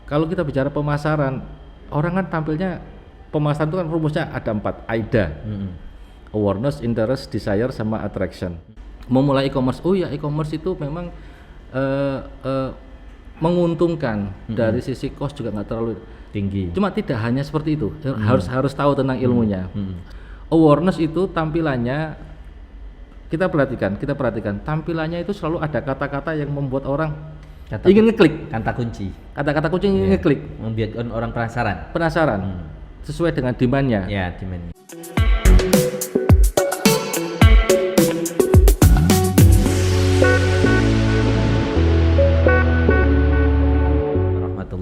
kalau kita bicara pemasaran, orang kan tampilnya pemasaran itu kan rumusnya ada 4 AIDA. Awareness, interest, desire, sama attraction. Memulai e-commerce, e-commerce itu memang menguntungkan dari sisi cost juga nggak terlalu tinggi. Cuma tidak hanya seperti itu, harus tahu tentang ilmunya. Awareness itu tampilannya kita perhatikan tampilannya itu selalu ada kata-kata yang membuat orang ingin ngeklik. Kata-kata kunci ingin ngeklik, membuat orang penasaran. Sesuai dengan demand-nya. Ya, demand.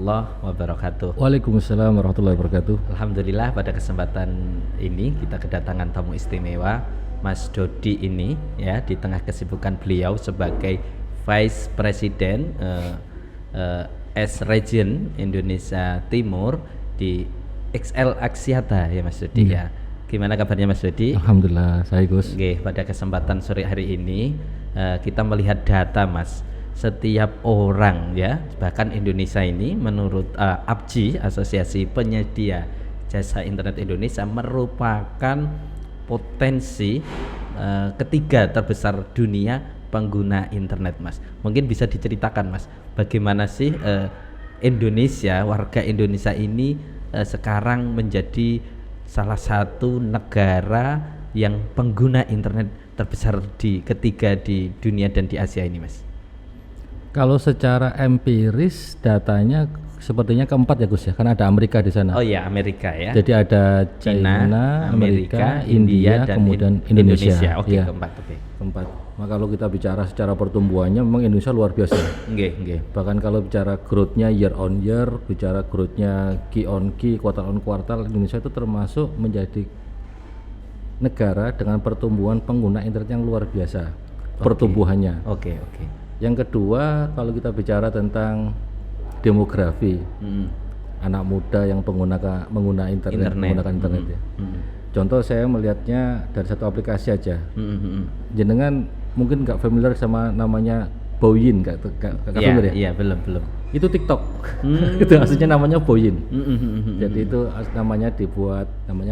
Wabarakatuh. Waalaikumsalam warahmatullahi wabarakatuh. Alhamdulillah pada kesempatan ini kita kedatangan tamu istimewa Mas Dodi ini ya, di tengah kesibukan beliau sebagai Vice President S-Region Indonesia Timur di XL Axiata ya Mas Dodi ya. Gimana kabarnya Mas Dodi? Alhamdulillah, saya Gus. Oke, pada kesempatan sore hari ini kita melihat data Mas. Setiap orang ya, bahkan Indonesia ini menurut APJI, Asosiasi Penyedia Jasa Internet Indonesia, merupakan potensi ketiga terbesar dunia pengguna internet Mas. Mungkin bisa diceritakan Mas, bagaimana sih Indonesia, warga Indonesia ini sekarang menjadi salah satu negara yang pengguna internet terbesar ketiga di dunia dan di Asia ini Mas. Kalau secara empiris datanya sepertinya keempat ya Gus ya, karena ada Amerika di sana. Oh iya, Amerika ya. Jadi ada China, Amerika, India, dan kemudian Indonesia. Oke, ya. Keempat. Maka kalau kita bicara secara pertumbuhannya memang Indonesia luar biasa. Bahkan kalau bicara growth-nya year on year, bicara growth-nya key on key, quarter on quarter, Indonesia itu termasuk menjadi negara dengan pertumbuhan pengguna internet yang luar biasa. Pertumbuhannya. Oke. Yang kedua, kalau kita bicara tentang demografi, anak muda yang menggunakan internet ya. Contoh saya melihatnya dari satu aplikasi aja. Jenengan mungkin nggak familiar sama namanya Douyin, nggak familiar ya? Iya, belum. Itu TikTok. Itu aslinya namanya Douyin. Jadi itu namanya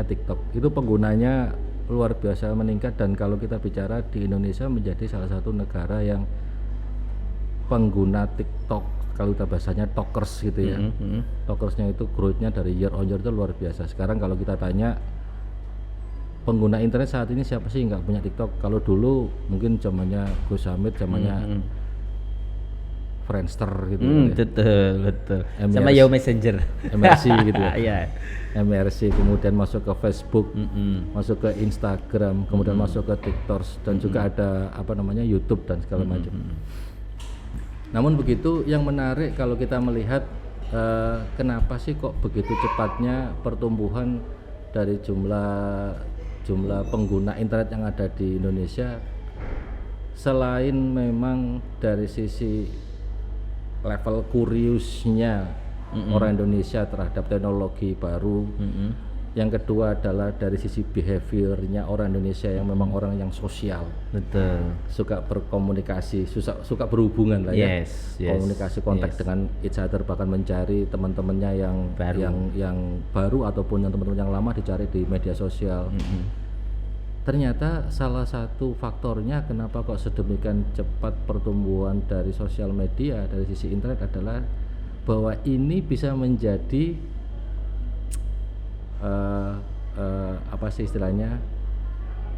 TikTok. Itu penggunanya luar biasa meningkat, dan kalau kita bicara di Indonesia menjadi salah satu negara yang pengguna TikTok, kalau kita bahasanya talkers gitu ya. Talkersnya itu growth-nya dari year on year itu luar biasa. Sekarang kalau kita tanya pengguna internet saat ini siapa sih nggak punya TikTok? Kalau dulu mungkin zamannya Gus Hamid, zamannya Friendster gitu ya. Betul. Sama Yahoo Messenger, MRC gitu ya. Iya. MRC, kemudian masuk ke Facebook, masuk ke Instagram, kemudian masuk ke TikTok, dan juga ada YouTube dan segala macam. Namun begitu, yang menarik kalau kita melihat kenapa sih kok begitu cepatnya pertumbuhan dari jumlah pengguna internet yang ada di Indonesia, selain memang dari sisi level kuriusnya orang Indonesia terhadap teknologi baru. Yang kedua adalah dari sisi behaviornya orang Indonesia yang memang orang yang sosial. Betul. Suka berkomunikasi, suka berhubungan lah ya. Komunikasi, kontak dengan each other, bahkan mencari teman-temannya yang baru ataupun yang teman-teman yang lama dicari di media sosial. Ternyata salah satu faktornya kenapa kok sedemikian cepat pertumbuhan dari sosial media dari sisi internet adalah bahwa ini bisa menjadi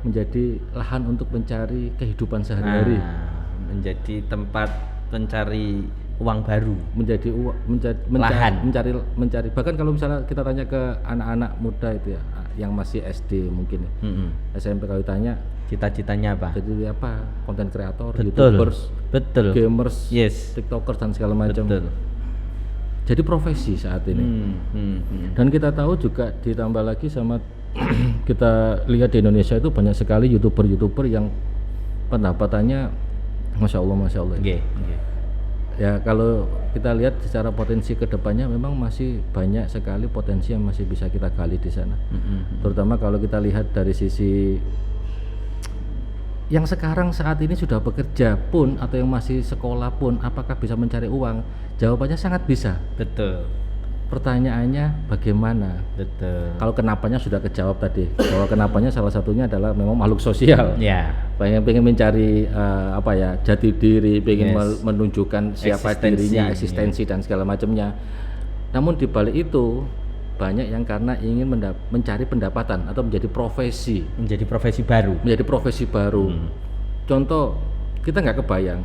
menjadi lahan untuk mencari kehidupan sehari-hari, menjadi tempat mencari uang baru, mencari bahkan kalau misalnya kita tanya ke anak-anak muda itu ya, yang masih SD mungkin SMP, kalau ditanya cita-citanya apa? Jadi apa? Konten kreator, YouTubers, gamers, TikTokers dan segala macam. Jadi profesi saat ini. Dan kita tahu juga ditambah lagi sama kita lihat di Indonesia itu banyak sekali YouTuber yang pendapatannya Masya Allah. Ya, kalau kita lihat secara potensi kedepannya memang masih banyak sekali potensi yang masih bisa kita gali di sana. Terutama kalau kita lihat dari sisi yang sekarang saat ini sudah bekerja pun atau yang masih sekolah pun, apakah bisa mencari uang? Jawabannya sangat bisa. Betul. pertanyaannya bagaimana? Betul. Kalau kenapanya sudah kejawab tadi, bahwa kenapanya salah satunya adalah memang makhluk sosial. Ya. Pengen mencari jati diri, pengen Yes. menunjukkan siapa Eksistensi, dirinya, eksistensi dan segala macamnya. Namun di balik itu banyak yang karena ingin mencari pendapatan atau menjadi profesi baru. Contoh, kita nggak kebayang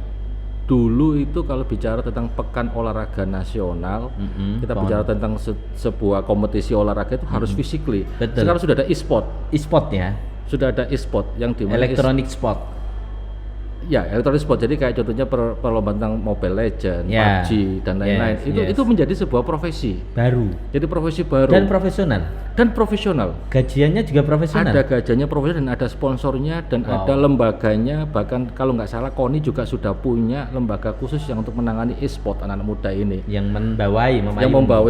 dulu itu kalau bicara tentang pekan olahraga nasional, kita bicara tentang sebuah kompetisi olahraga itu harus physically. Betul. Sekarang sudah ada E-sport ya, sudah ada e-sport yang dimana electronic sport. ya electronic sport. Jadi kayak contohnya perlombaan tentang Mobile Legends, Ya. PUBG dan lain-lain. Yes. Itu menjadi sebuah profesi. Baru. Jadi profesi baru Dan profesional. Gajiannya juga profesional. Ada gajiannya profesional dan ada sponsornya dan Wow. ada lembaganya. Bahkan kalau nggak salah KONI juga sudah punya lembaga khusus yang untuk menangani e-sport anak-anak muda ini. Yang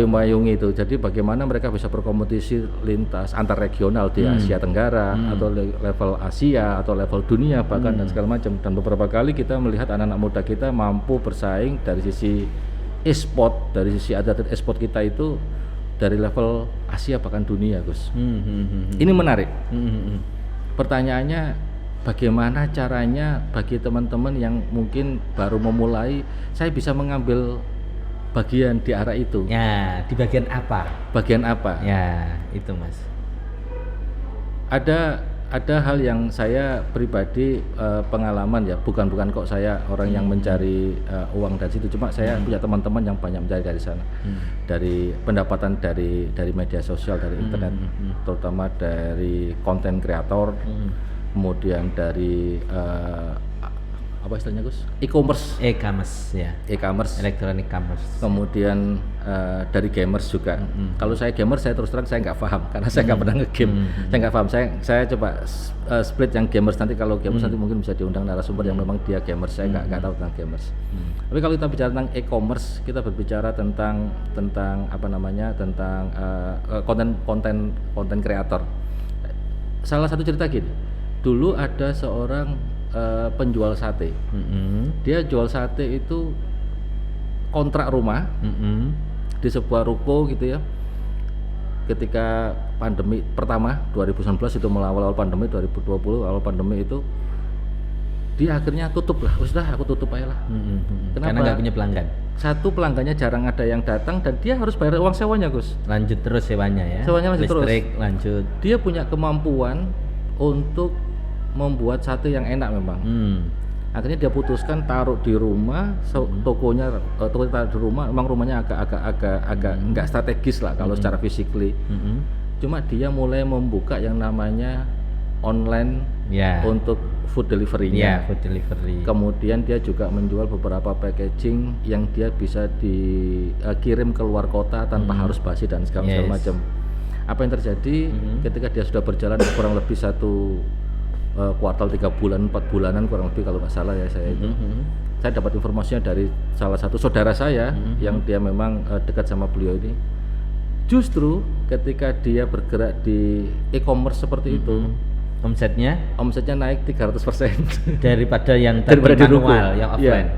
Memayungi itu. Jadi bagaimana mereka bisa berkompetisi lintas antar regional di Asia Tenggara atau level Asia atau level dunia bahkan dan segala macam. Dan beberapa kali kita melihat anak-anak muda kita mampu bersaing dari sisi e-sport, dari sisi atlet e-sport kita itu dari level Asia bahkan dunia, Gus. Ini menarik. Pertanyaannya, bagaimana caranya bagi teman-teman yang mungkin baru memulai, saya bisa mengambil bagian di arah itu. Ya, di bagian apa? Bagian apa? Ya, itu Mas. Ada hal yang saya pribadi pengalaman ya, bukan kok saya orang yang mencari uang dari situ, cuma saya punya teman-teman yang banyak mencari dari sana, dari pendapatan dari media sosial, dari internet, terutama dari konten kreator, kemudian dari apa istilahnya Gus? E-commerce Ya. e-commerce, Electronic commerce. kemudian dari gamers juga. Kalau saya gamer, saya terus terang saya nggak paham karena saya nggak pernah nge-game. Saya nggak paham. Saya coba split yang gamers nanti. Kalau gamers nanti mungkin bisa diundang narasumber yang memang dia gamers. Saya nggak tahu tentang gamers. Tapi kalau kita bicara tentang e-commerce, kita berbicara tentang apa namanya, tentang konten kreator. Salah satu cerita gini, dulu ada seorang penjual sate. Dia jual sate itu kontrak rumah di sebuah ruko gitu ya. Ketika pandemi pertama 2019 itu awal pandemi, 2020 awal pandemi itu dia akhirnya tutup lah. Sudah aku tutup aja lah. Kenapa? Karena nggak punya pelanggan. Satu, pelanggannya jarang ada yang datang dan dia harus bayar uang sewanya, Gus. Lanjut terus sewanya ya. Sewanya lanjut Listrik, terus. lanjut. Dia punya kemampuan untuk membuat sate yang enak memang. Akhirnya dia putuskan taruh di rumah, tokonya taruh di rumah. Memang rumahnya agak nggak strategis lah kalau secara physically. Cuma dia mulai membuka yang namanya online untuk food delivery-nya. Food delivery. Kemudian dia juga menjual beberapa packaging yang dia bisa dikirim ke luar kota tanpa harus basi dan segala macam. Apa yang terjadi ketika dia sudah berjalan kurang lebih satu kuartal, 3 bulan, 4 bulanan kurang lebih kalau nggak salah ya saya itu. Saya dapat informasinya dari salah satu saudara saya yang dia memang dekat sama beliau ini. Justru ketika dia bergerak di e-commerce seperti itu, omsetnya naik 300% daripada yang di ruko, manual, yang offline.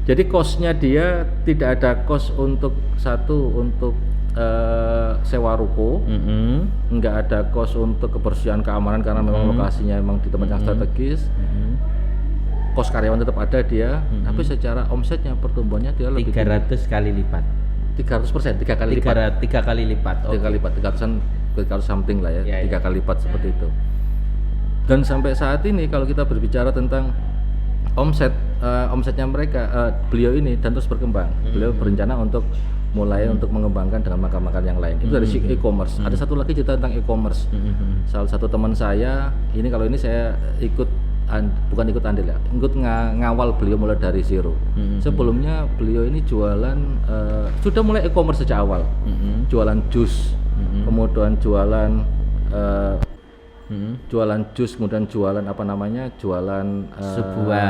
Jadi cost-nya dia tidak ada cost untuk sewa ruko, nggak ada cost untuk kebersihan keamanan karena memang lokasinya memang di tempat yang strategis. Cost karyawan tetap ada dia, tapi secara omsetnya pertumbuhannya dia lebih 300 kali lipat. 300%, 3 kali lipat. 3 kali lipat. 3 kali lipat, 300 something lah ya, 3 kali lipat seperti itu. Dan sampai saat ini kalau kita berbicara tentang omsetnya mereka, beliau ini dan terus berkembang. Beliau berencana untuk mulai untuk mengembangkan dengan makan-makan yang lain. Itu dari e-commerce. Ada satu lagi cerita tentang e-commerce. Salah satu teman saya, kalau ini saya bukan ikut andil ya, ngawal beliau mulai dari zero. Sebelumnya beliau ini jualan, sudah mulai e-commerce sejak awal. Jualan jus, kemudian jualan jus, kemudian jualan sebuah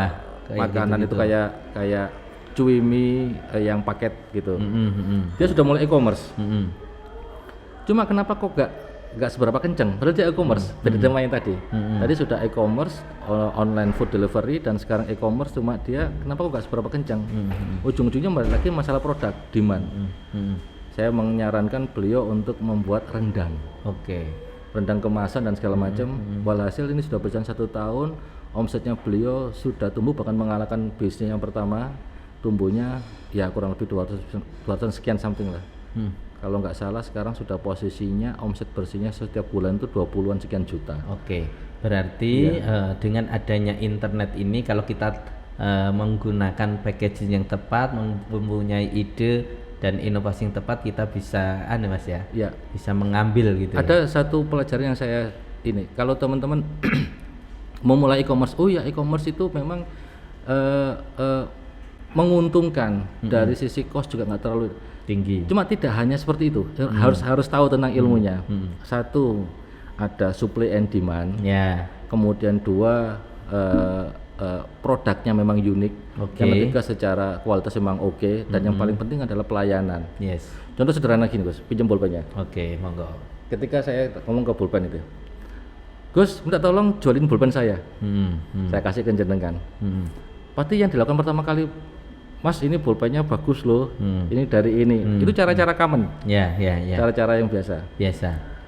makanan gitu. Itu kayak cuimi yang paket gitu. Dia sudah mulai e-commerce. Cuma kenapa kok gak seberapa kenceng? Padahal dia e-commerce dari tema yang tadi. Tadi sudah e-commerce, online food delivery, dan sekarang e-commerce. Cuma dia kenapa kok gak seberapa kenceng? Ujung-ujungnya balik lagi masalah produk, demand. saya menyarankan beliau untuk membuat rendang. Oke. Rendang kemasan dan segala macam. Walhasil ini sudah berjalan 1 tahun, omsetnya beliau sudah tumbuh bahkan mengalahkan bisnis yang pertama. Tumbuhnya ya kurang lebih 200 sekian something lah. Kalau nggak salah sekarang sudah posisinya omset bersihnya setiap bulan itu 20-an sekian juta. Oke. Berarti dengan adanya internet ini kalau kita menggunakan packaging yang tepat, mempunyai ide dan inovasi yang tepat, kita bisa Mas ya. Ya. Bisa mengambil gitu. Ada satu pelajaran yang saya ini, kalau teman-teman mau mulai e-commerce, e-commerce itu memang menguntungkan dari sisi cost juga nggak terlalu tinggi. Cuma tidak hanya seperti itu, harus tahu tentang ilmunya. Satu, ada supply and demand. Ya. Kemudian 2, produknya memang unik. Yang ketiga, secara kualitas memang oke. Dan yang paling penting adalah pelayanan. Yes. Contoh sederhana gini, Gus, pinjam pulpennya. Oke, monggo. Ketika saya ngomong ke pulpen itu, Gus, minta tolong jualin pulpen saya. Saya kasih ke jenengan. Pasti yang dilakukan pertama kali, Mas, ini pulpennya bagus loh. Ini dari ini. Itu cara-cara common. Ya. Cara-cara yang biasa.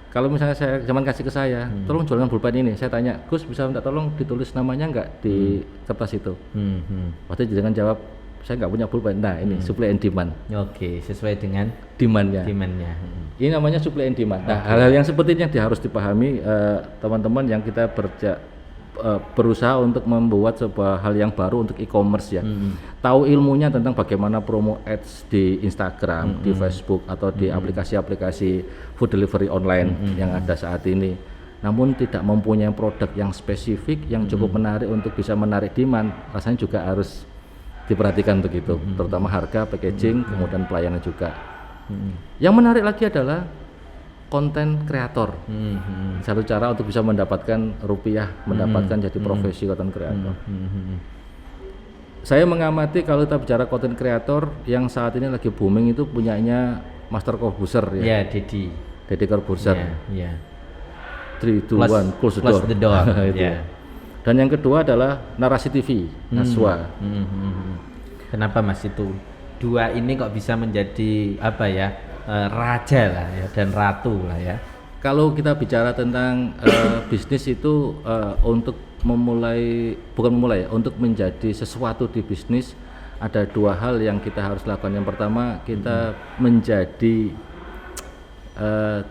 Kalau misalnya saya zaman kasih ke saya, tolong jualan pulpen ini. Saya tanya, Gus, bisa minta tolong ditulis namanya nggak di kertas itu? Pasti jangan jawab, saya nggak punya pulpen. Nah, ini supply and demand. Oke, sesuai dengan demandnya. Ini namanya supply and demand. Nah, hal-hal yang seperti ini yang harus dipahami teman-teman yang kita berusaha untuk membuat sebuah hal yang baru untuk e-commerce ya. Tahu ilmunya tentang bagaimana promo ads di Instagram, di Facebook atau di aplikasi-aplikasi food delivery online yang ada saat ini. Namun tidak mempunyai produk yang spesifik yang cukup menarik untuk bisa menarik demand, rasanya juga harus diperhatikan untuk itu, terutama harga, packaging, kemudian pelayanan juga. Yang menarik lagi adalah konten kreator. Satu cara untuk bisa mendapatkan rupiah, mendapatkan jadi profesi konten kreator. Saya mengamati kalau kita bicara konten kreator yang saat ini lagi booming itu punyanya Master Corbuzier ya. Ya, Deddy Corbuzier. Ya. 3, 2, 1, close the door. Ya. Dan yang kedua adalah Narasi TV, Naswa. Kenapa Mas itu? Dua ini kok bisa menjadi apa ya? Raja lah ya dan ratu lah ya. Kalau kita bicara tentang bisnis itu untuk untuk menjadi sesuatu di bisnis ada 2 hal yang kita harus lakukan. Yang pertama, kita menjadi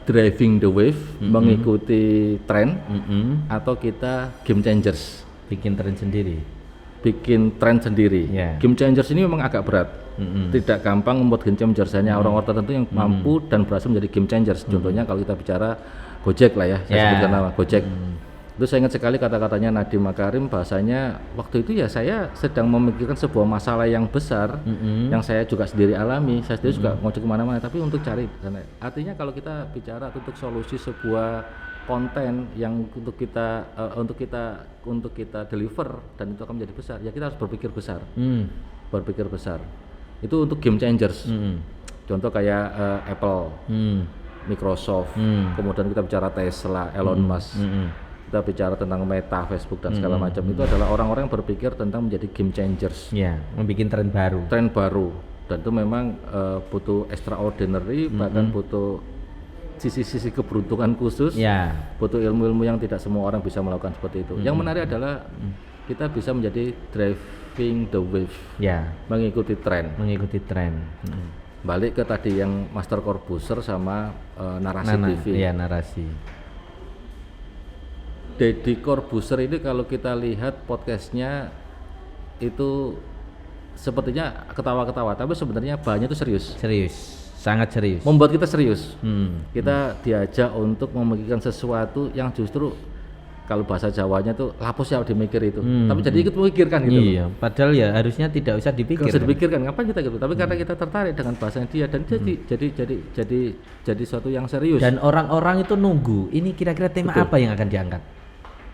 driving the wave, mengikuti tren, atau kita game changers, bikin tren sendiri. Yeah. Game changers ini memang agak berat. Tidak gampang membuat game changers, hanya orang-orang tertentu yang mampu dan berhasil menjadi game changers. Contohnya kalau kita bicara Gojek lah ya, saya sebutkan nama Gojek. Itu saya ingat sekali kata-katanya Nadiem Makarim, bahasanya waktu itu ya saya sedang memikirkan sebuah masalah yang besar yang saya juga sendiri alami. Saya sendiri juga ngojek kemana-mana, tapi untuk cari. Artinya kalau kita bicara untuk solusi sebuah konten yang untuk kita deliver dan itu akan menjadi besar, ya kita harus berpikir besar. Berpikir besar. Itu untuk game changers. Contoh kayak Apple, Microsoft, kemudian kita bicara Tesla, Elon Musk, kita bicara tentang Meta, Facebook dan segala macam. Itu adalah orang-orang yang berpikir tentang menjadi game changers. Ya, membuat tren baru. Dan itu memang butuh extraordinary, bahkan butuh sisi-sisi keberuntungan khusus, butuh ilmu-ilmu yang tidak semua orang bisa melakukan seperti itu. Yang menarik adalah kita bisa menjadi driving the wave, mengikuti tren. Balik ke tadi yang Master Corbuzier sama Narasi TV. Iya, Narasi. Deddy Corbuzier ini kalau kita lihat podcastnya itu sepertinya ketawa-ketawa, tapi sebenarnya bahannya itu serius. Sangat serius. Membuat kita serius. Kita diajak untuk memikirkan sesuatu yang justru kalau bahasa Jawanya tuh lapus ya dimikir itu. Tapi jadi ikut memikirkan gitu. Iya, padahal ya harusnya tidak usah dipikir. Gak usah dipikirkan, ngapain kita gitu. Tapi karena kita tertarik dengan bahasanya dia dan jadi suatu yang serius. Dan orang-orang itu nunggu, ini kira-kira tema apa yang akan diangkat?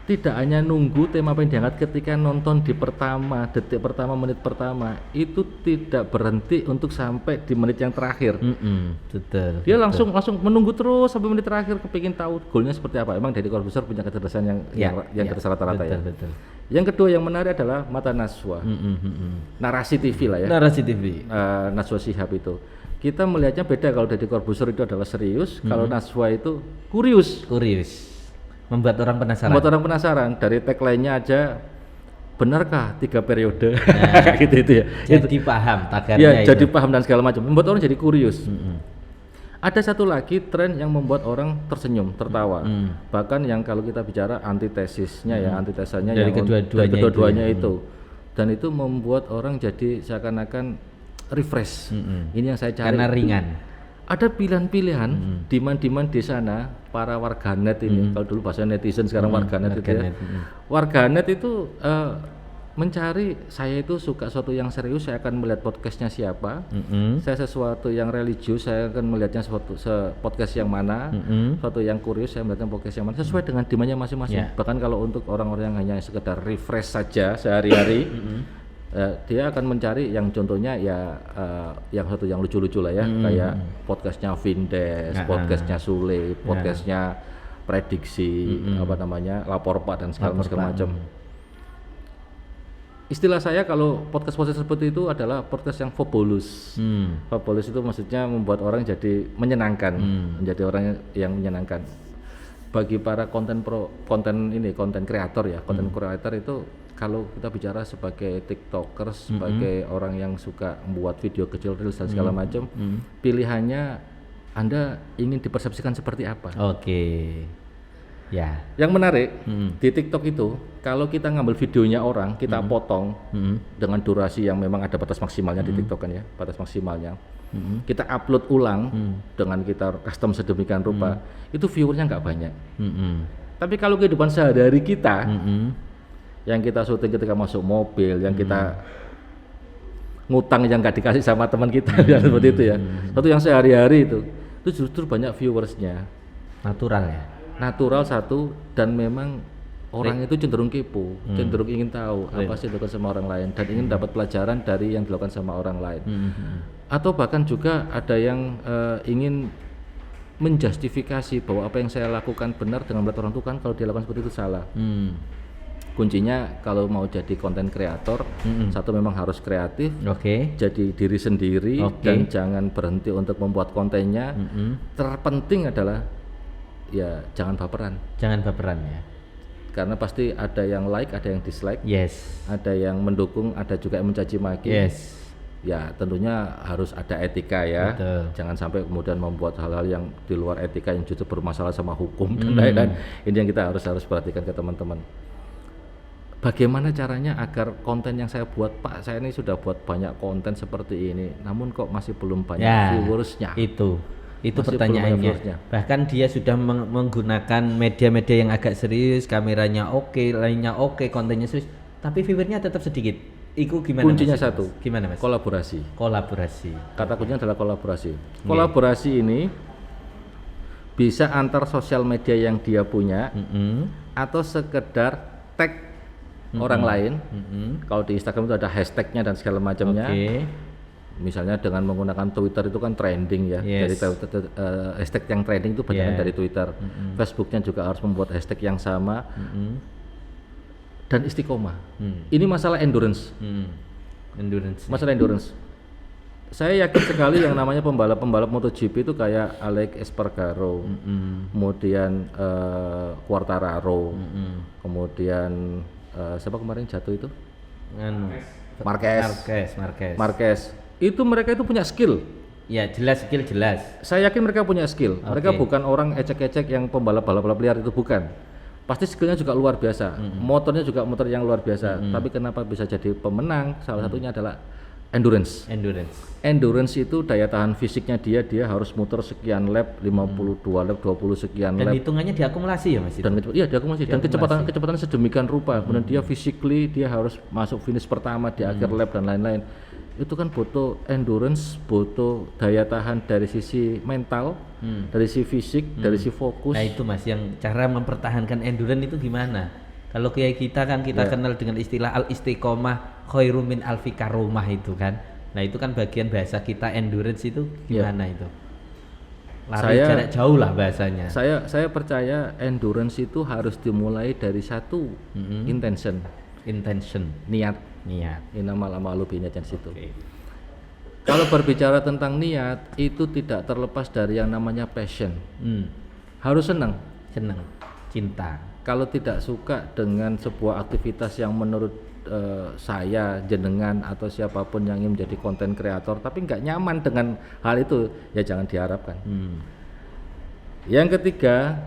Tidak hanya nunggu tema apa yang diangkat, ketika nonton di detik pertama, menit pertama itu tidak berhenti untuk sampai di menit yang terakhir. Betul. Dia langsung menunggu terus sampai menit terakhir, kepingin tahu goalnya seperti apa. Emang Deddy Corbuzier punya kecerdasan yang atas rata-rata ya. Betul. Yang kedua yang menarik adalah Mata Naswa, Narasi TV lah ya. Narasi TV. Najwa Shihab itu. kita melihatnya beda. Kalau Deddy Corbuzier itu adalah serius, kalau Najwa itu kurius. Membuat orang penasaran. Dari tagline-nya aja, benarkah 3 periode? Nah, gitu itu ya. Jadi paham tagarnya. Ya, itu. jadi paham dan segala macam. Membuat orang jadi kurius. Ada satu lagi tren yang membuat orang tersenyum, tertawa. Bahkan yang kalau kita bicara antitesisnya ya, antitesanya dari yang kedua-duanya itu. Dan itu membuat orang jadi seakan-akan refresh. Ini yang saya cari. Karena ringan. Ada pilihan-pilihan demand di sana para warganet ini. Kalau dulu bahasa netizen, sekarang warganet itu ya. Warganet itu mencari, saya itu suka sesuatu yang serius, saya akan melihat podcastnya siapa. Saya sesuatu yang religius, saya akan melihatnya podcast yang mana. Sesuatu yang kurios, saya melihatnya podcast yang mana, sesuai dengan demandnya masing-masing. Bahkan kalau untuk orang-orang yang hanya sekedar refresh saja sehari-hari, dia akan mencari yang contohnya ya yang satu yang lucu-lucu lah ya, kayak podcastnya Vindes, podcastnya Sule, podcastnya Prediksi, Lapor Pak dan segala macam. Istilah saya kalau podcast seperti itu adalah podcast yang fabulous. Fabulous itu maksudnya membuat orang jadi menyenangkan, menjadi orang yang menyenangkan. Bagi para konten kreator ya, konten kreator itu kalau kita bicara sebagai TikToker, sebagai orang yang suka membuat video kecil reels dan segala macam, pilihannya Anda ingin dipersepsikan seperti apa? Ya. Yang menarik di TikTok itu, kalau kita ngambil videonya orang, kita potong dengan durasi yang memang ada batas maksimalnya di TikTok kan ya, batas maksimalnya. Kita upload ulang dengan kita custom sedemikian rupa, itu viewernya nggak banyak. Tapi kalau kehidupan sehari-hari kita, yang kita syuting ketika masuk mobil, yang kita ngutang yang nggak dikasih sama teman kita, seperti itu ya. Satu yang sehari-hari itu justru banyak viewersnya. Natural satu, dan memang orang itu cenderung kepo, cenderung ingin tahu apa sih dilakukan sama orang lain, dan ingin dapat pelajaran dari yang dilakukan sama orang lain. Atau bahkan juga ada yang ingin menjustifikasi bahwa apa yang saya lakukan benar dengan melihat orang itu kan kalau dia lakukan seperti itu salah. Kuncinya kalau mau jadi konten kreator, satu memang harus kreatif, jadi diri sendiri, dan jangan berhenti untuk membuat kontennya. Terpenting adalah ya jangan baperan ya, karena pasti ada yang like, ada yang dislike, ada yang mendukung, ada juga yang mencaci maki. Ya tentunya harus ada etika ya. Jangan sampai kemudian membuat hal-hal yang di luar etika yang justru bermasalah sama hukum dan lain-lain. Ini yang kita harus perhatikan ke teman-teman. Bagaimana caranya agar konten yang saya buat, Pak, saya ini sudah buat banyak konten seperti ini, namun kok masih belum banyak viewersnya? Itu pertanyaannya. Bahkan dia sudah menggunakan media-media yang agak serius, kameranya lainnya kontennya serius, tapi viewernya tetap sedikit. Itu gimana? Kuncinya satu. Gimana Mas? Kolaborasi. Kata kuncinya adalah kolaborasi. Kolaborasi ini bisa antar sosial media yang dia punya, atau sekedar tag orang lain. Kalau di Instagram itu ada hashtagnya dan segala macamnya. Misalnya dengan menggunakan Twitter itu kan trending ya, dari hashtag yang trending itu banyak dari Twitter. Facebooknya juga harus membuat hashtag yang sama, dan istiqomah. Ini masalah endurance. Masalah endurance. Saya yakin sekali yang namanya pembalap MotoGP itu kayak Alex Espargaro, kemudian Quartararo, kemudian siapa kemarin jatuh itu? Marquez. Itu mereka itu punya skill. Ya jelas. Saya yakin mereka punya skill. Mereka bukan orang ecek-ecek yang pembalap balap liar, itu bukan. Pasti skillnya juga luar biasa. Motornya juga motor yang luar biasa. Tapi kenapa bisa jadi pemenang? Salah satunya adalah endurance. Itu daya tahan fisiknya dia harus muter sekian lap, 52 lap, 20 sekian lap. Dan hitungannya diakumulasi ya Mas? Diakumulasi. Dan kecepatan sedemikian rupa. Kemudian dia physically dia harus masuk finish pertama di akhir lap dan lain-lain. Itu kan butuh endurance, butuh daya tahan dari sisi mental, dari sisi fisik, dari sisi fokus. Nah itu Mas, yang cara mempertahankan endurance itu gimana? Kalau kayak kita kan kenal dengan istilah al-istiqomah khairum min alfi karomah itu kan. Nah itu kan bagian bahasa kita endurance itu gimana itu? Lari jarak jauh lah bahasanya. Saya percaya endurance itu harus dimulai dari satu intention, niat. Inamal amalu biniat yang situ. Kalau berbicara tentang niat itu tidak terlepas dari yang namanya passion. Harus senang. Senang, cinta. Kalau tidak suka dengan sebuah aktivitas yang menurut saya, jenengan atau siapapun yang ingin menjadi konten kreator tapi nggak nyaman dengan hal itu, ya jangan diharapkan. Yang ketiga,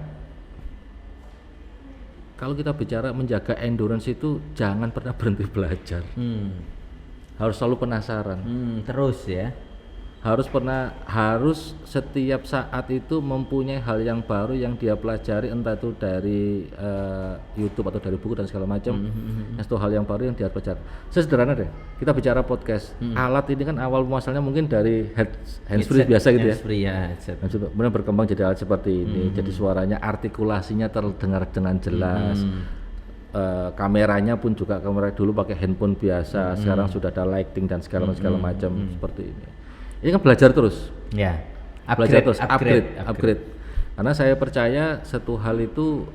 kalau kita bicara menjaga endurance itu jangan pernah berhenti belajar. Harus selalu penasaran. Terus ya. Harus setiap saat itu mempunyai hal yang baru yang dia pelajari, entah itu dari YouTube atau dari buku dan segala macam. Itu hal yang baru yang dia pelajari. Sesederhana deh, kita bicara podcast. Alat ini kan awal muasalnya mungkin dari handsfree biasa gitu ya. Handsfree ya. Kemudian berkembang jadi alat seperti ini. Jadi suaranya, artikulasinya terdengar dengan jelas. Kameranya pun juga kamera dulu pakai handphone biasa, sekarang sudah ada lighting dan segala macam seperti ini. Ini kan belajar terus. Ya. Belajar terus, upgrade. Karena saya percaya satu hal itu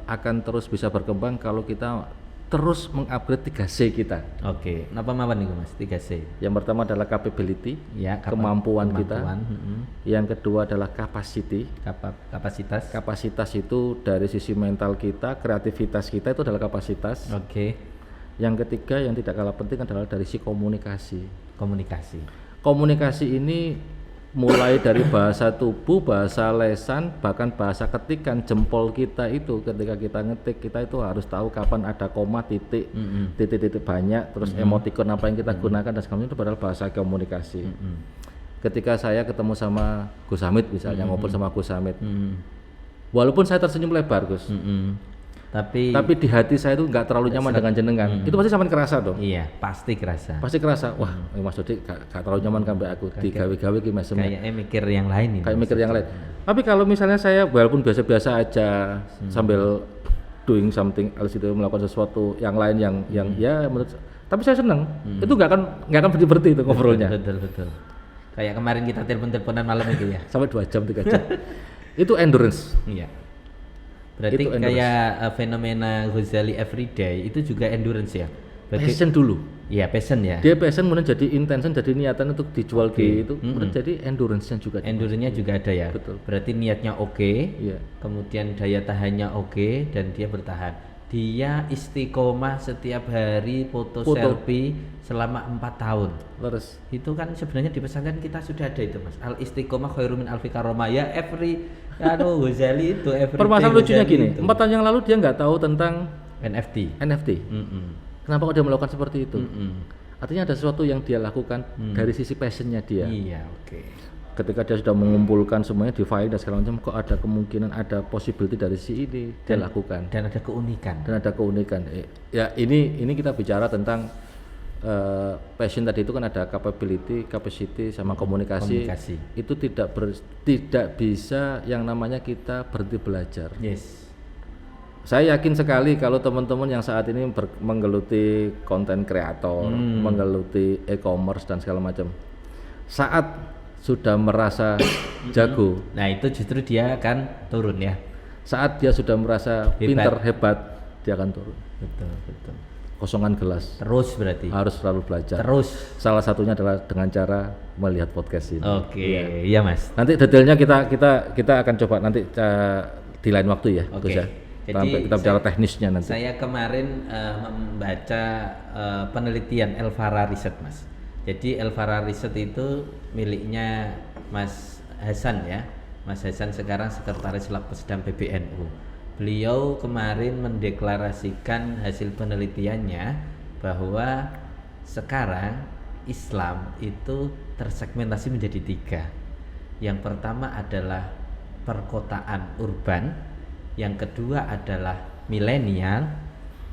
akan terus bisa berkembang kalau kita terus mengupgrade 3C kita. Oke. Napa mawon niku Mas 3C? Yang pertama adalah capability, Ya, kemampuan kita. Yang kedua adalah capacity. Kapasitas. Kapasitas itu dari sisi mental kita, kreativitas kita itu adalah kapasitas. Oke. Yang ketiga yang tidak kalah penting adalah dari sisi komunikasi. Komunikasi ini mulai dari bahasa tubuh, bahasa lesan, bahkan bahasa ketikan. Jempol kita itu ketika kita ngetik, kita itu harus tahu kapan ada koma, titik, titik-titik banyak, terus emoticon apa yang kita gunakan dan segala macam itu adalah bahasa komunikasi. Ketika saya ketemu sama Gus Hamid misalnya, ngobrol sama Gus Hamid, walaupun saya tersenyum lebar Gus, tapi di hati saya itu nggak terlalu nyaman dengan jenengan. Itu pasti sampean kerasa dong. Iya, pasti kerasa. Wah, Mas Dodi gak terlalu nyaman sampai aku digawe-gawe ki mesem. Kayaknya mikir yang lain ini. Kayak mikir yang lain. Tapi kalau misalnya saya walaupun biasa-biasa aja sambil doing something else itu, melakukan sesuatu yang lain yang ya menurut, tapi saya senang. Itu nggak akan berhenti itu ngobrolnya. Betul. Kayak kemarin kita telepon-teleponan malam itu ya. Sampai 2 jam 3 jam. Itu endurance. Iya. Berarti Itu kayak fenomena Ghazali everyday itu juga endurance ya. Passion dulu. Iya, passion ya. Dia passion kemudian jadi intention, jadi niatan untuk dijual di itu, kemudian jadi endurance-nya juga. Endurance-nya juga ada ya. Betul. Berarti niatnya oke. Iya. Kemudian daya tahannya oke dan dia bertahan. Dia istiqomah setiap hari foto selfie selama 4 tahun. Leres. Itu kan sebenarnya di pesantren kita sudah ada itu Mas. Al istiqomah khairum min alfi karomah. Ya Ghazali itu Permasalahan lucunya gini, 4 tahun yang lalu dia nggak tahu tentang NFT. Kenapa kok dia melakukan seperti itu? Artinya ada sesuatu yang dia lakukan dari sisi passionnya dia. Iya, oke. Ketika dia sudah mengumpulkan semuanya di file dan segala macam, kok ada kemungkinan, ada possibility dari si ini dia lakukan. Dan ada keunikan. Ya ini kita bicara tentang passion tadi itu kan ada capability, capacity sama komunikasi. Itu tidak bisa yang namanya kita berhenti belajar. Yes. Saya yakin sekali kalau teman-teman yang saat ini menggeluti konten kreator, menggeluti e-commerce dan segala macam, saat sudah merasa jago, nah itu justru dia akan turun ya. Saat dia sudah merasa pintar, hebat, dia akan turun. Betul. Kosongan gelas. Terus berarti harus selalu belajar. Salah satunya adalah dengan cara melihat podcast ini. Oke, iya Mas. Nanti detailnya kita akan coba nanti di lain waktu ya. Oke. Jadi kita bicara teknisnya nanti. Saya kemarin membaca penelitian Elvara Riset Mas. Jadi Elvara Riset itu miliknya Mas Hasan ya. Mas Hasan sekarang sekretaris Lapesdam PBNU. Beliau kemarin mendeklarasikan hasil penelitiannya bahwa sekarang Islam itu tersegmentasi menjadi 3. Yang pertama adalah perkotaan urban, yang kedua adalah milenial,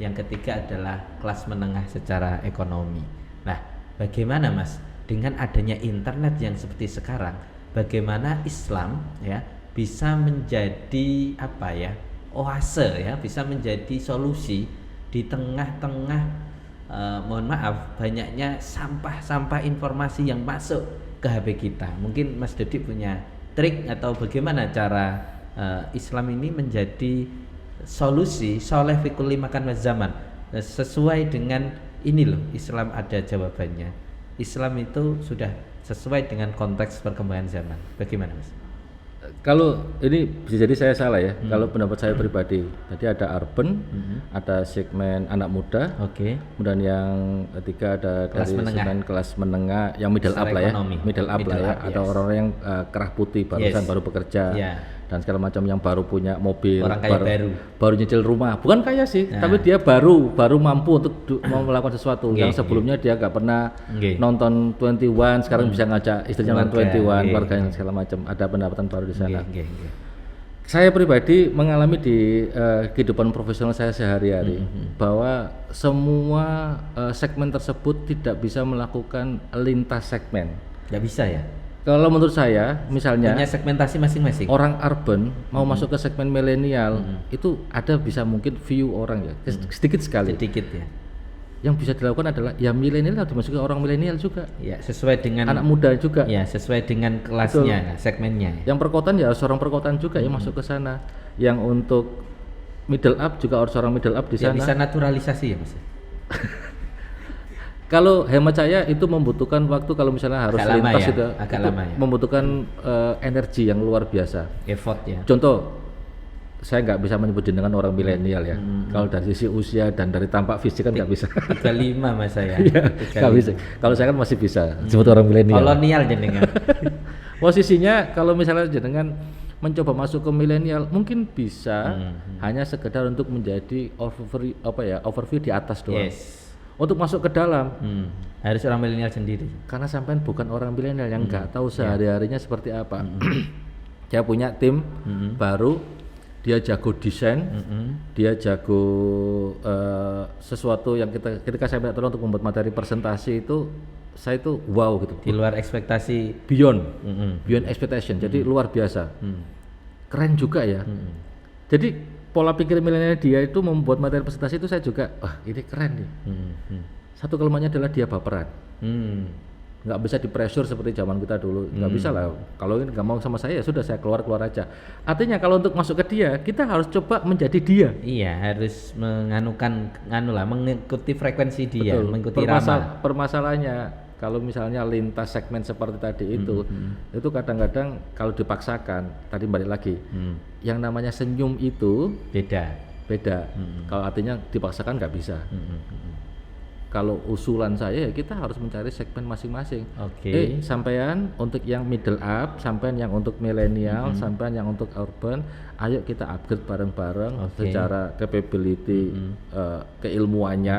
yang ketiga adalah kelas menengah secara ekonomi. Nah, bagaimana Mas dengan adanya internet yang seperti sekarang, bagaimana Islam ya bisa menjadi oase ya, bisa menjadi solusi di tengah-tengah mohon maaf banyaknya sampah informasi yang masuk ke HP kita. Mungkin Mas Dodi punya trik atau bagaimana cara Islam ini menjadi solusi soleh fi kulli makan wa zaman, sesuai dengan ini loh. Islam ada jawabannya. Islam itu sudah sesuai dengan konteks perkembangan zaman. Bagaimana Mas? Kalau ini bisa jadi saya salah ya. Kalau pendapat saya pribadi, tadi ada urban, ada segmen anak muda, kemudian yang ketiga ada Kelas dari menengah. segmen kelas menengah, yang middle Secara up lah ya, ekonomi. middle up lah Middle ya. up, Ada yes. orang-orang yang kerah putih, barusan baru bekerja, dan segala macam, yang baru punya mobil, Orang kaya baru nyicil rumah, bukan kaya sih, tapi dia baru mampu untuk mau melakukan sesuatu. Yang sebelumnya dia nggak pernah nonton 21, sekarang bisa ngajak istrinya nonton 21, keluarganya segala macam. Ada pendapatan baru di sana. Saya pribadi mengalami di kehidupan profesional saya sehari-hari bahwa semua segmen tersebut tidak bisa melakukan lintas segmen. Nggak bisa ya? Kalau menurut saya, misalnya punya segmentasi masing-masing. Orang urban mau masuk ke segmen milenial itu ada bisa mungkin few orang ya, sedikit sekali. Sedikit ya. Yang bisa dilakukan adalah ya milenial harus dimasuki orang milenial juga. Ya, sesuai dengan anak muda juga. Ya, sesuai dengan kelasnya, segmennya. Yang perkotaan ya harus orang perkotaan juga yang masuk ke sana. Yang untuk middle up juga harus orang middle up di sana. Bisa naturalisasi ya Mas. Kalau hemat saya itu membutuhkan waktu, kalau misalnya harus lintas itu membutuhkan energi yang luar biasa. Effort ya. Contoh, saya nggak bisa menyebut dengan orang milenial ya. Kalau dari sisi usia dan dari tampak fisik kan nggak bisa. 35 Mas saya. Nggak bisa. Kalau saya kan masih bisa disebut orang milenial. Kolonial jenengan. Posisinya kalau misalnya jenengan mencoba masuk ke milenial mungkin bisa hanya sekedar untuk menjadi overview di atas doang. Yes. Untuk masuk ke dalam harus orang milenial sendiri. Karena sampean bukan orang milenial yang nggak tahu sehari-harinya seperti apa. Dia punya tim baru, dia jago desain, dia jago sesuatu yang ketika saya minta tolong untuk membuat materi presentasi itu, saya itu wow gitu. Di luar ekspektasi. Beyond expectation. Jadi luar biasa. Keren juga ya. Jadi pola pikir milenial dia itu membuat materi presentasi itu saya juga, wah ini keren nih. Satu kelemahannya adalah dia baperan. Nggak bisa di pressure seperti zaman kita dulu. Nggak bisa lah. Kalau ini nggak mau sama saya, ya sudah saya keluar aja. Artinya kalau untuk masuk ke dia, kita harus coba menjadi dia. Iya, harus mengikuti frekuensi dia. Betul. Mengikuti irama. Permasalahannya kalau misalnya lintas segmen seperti tadi itu kadang-kadang kalau dipaksakan, tadi balik lagi, yang namanya senyum itu beda. Kalau artinya dipaksakan nggak bisa. Kalau usulan saya ya kita harus mencari segmen masing-masing. Sampean untuk yang middle up, sampean yang untuk milenial, sampean yang untuk urban, ayo kita upgrade bareng-bareng secara capability, keilmuannya,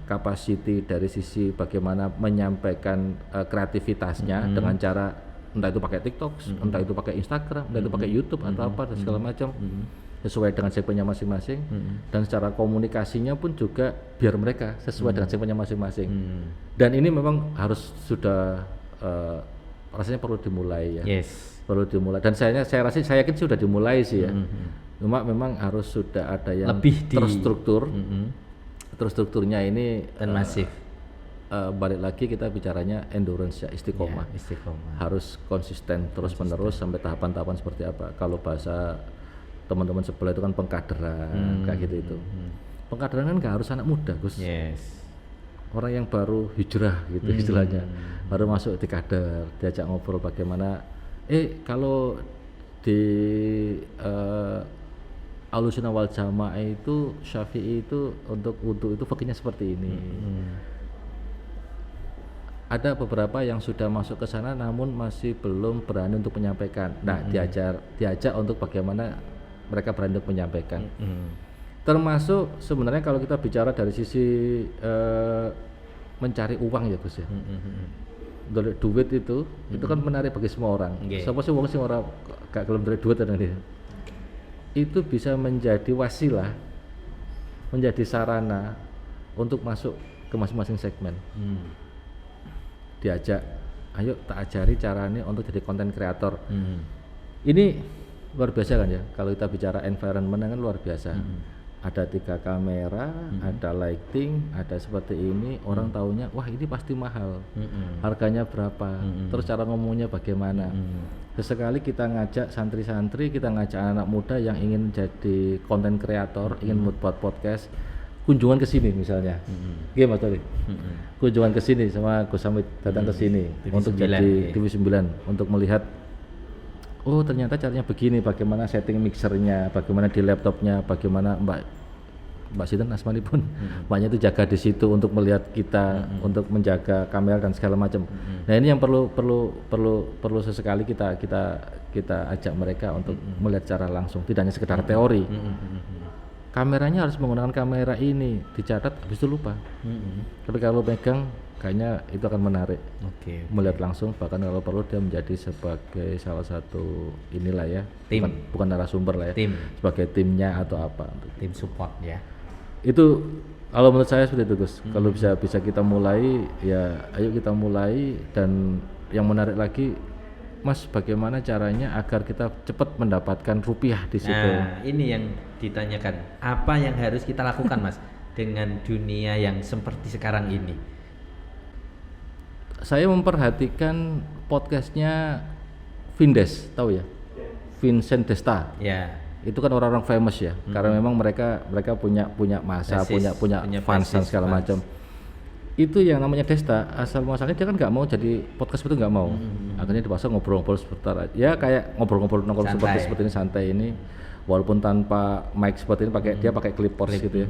capacity dari sisi bagaimana menyampaikan kreativitasnya dengan cara entah itu pakai TikTok, entah itu pakai Instagram, entah itu pakai YouTube atau apa dan segala macam. Sesuai dengan segmennya masing-masing, dan secara komunikasinya pun juga biar mereka sesuai dengan segmennya masing-masing. Dan ini memang harus sudah rasanya perlu dimulai ya. Perlu dimulai, dan saya yakin sudah dimulai sih ya. Cuma memang harus sudah ada yang lebih terstruktur. Terstrukturnya ini dan masif. Balik lagi kita bicaranya endurance ya, istiqomah. Harus konsisten terus-menerus sampai tahapan-tahapan seperti apa. Kalau bahasa teman-teman sebelah itu kan pengkaderan, kayak gitu itu. Pengkaderan kan nggak harus anak muda, Gus. Orang yang baru hijrah gitu istilahnya, baru masuk di kader, diajak ngobrol bagaimana. Kalau di Ahlussunnah wal Jamaah itu Syafi'i itu untuk wudu itu fikihnya seperti ini. Ada beberapa yang sudah masuk ke sana namun masih belum berani untuk menyampaikan. Nah, diajak untuk bagaimana mereka berani untuk menyampaikan. Termasuk sebenarnya kalau kita bicara dari sisi mencari uang ya Gus ya. Duit itu kan menarik bagi semua orang. Siapa sih uang sih orang gak gelem dari duit dan ini. Itu bisa menjadi wasilah, menjadi sarana untuk masuk ke masing-masing segmen. Diajak, ayo tak ajari caranya untuk jadi konten kreator. Ini luar biasa kan ya, kalau kita bicara environment kan luar biasa. Ada 3 kamera, ada lighting, ada seperti ini, orang taunya wah ini pasti mahal. Harganya berapa? Terus cara ngomongnya bagaimana? Sesekali kita ngajak santri-santri, kita ngajak anak muda yang ingin jadi konten kreator, ingin buat podcast. kunjungan ke sini misalnya. Gimana Mas Tori? Kunjungan ke sini sama Gus Hamid datang ke sini TV untuk 9, jadi ya. TV 9 untuk melihat oh ternyata caranya begini, bagaimana setting mixernya, bagaimana di laptopnya, bagaimana Mbak Sinten Asmani pun Mbaknya itu jaga di situ untuk melihat kita, untuk menjaga kamera dan segala macam. Nah ini yang perlu sesekali kita ajak mereka untuk melihat secara langsung, tidak hanya sekedar teori. Kameranya harus menggunakan kamera ini, dicatat habis itu lupa. Tapi kalau pegang kayaknya itu akan menarik. Oke. Melihat langsung, bahkan kalau perlu dia menjadi sebagai salah satu inilah ya, Tim. bukan narasumber lah ya, Tim. sebagai timnya atau apa. Tim support ya. Itu kalau menurut saya seperti itu Gus. Kalau bisa kita mulai ya ayo kita mulai. Dan yang menarik lagi Mas, bagaimana caranya agar kita cepat mendapatkan rupiah di situ? Nah, ini yang ditanyakan. Apa yang harus kita lakukan, Mas, dengan dunia yang seperti sekarang ini? Saya memperhatikan podcastnya Vindes, tahu ya? Vincent Desta. Ya. Itu kan orang-orang famous ya, karena memang mereka punya masa, Basis, punya fans dan basis segala fans. macam. Itu yang namanya Desta, asal muasalnya dia kan nggak mau jadi podcast itu, nggak mau. Akhirnya dipaksa ngobrol-ngobrol sebentar, ya kayak ngobrol-ngobrol nongkrong Santai. seperti ini, santai ini, walaupun tanpa mic seperti ini, dia pakai clipboard gitu ya.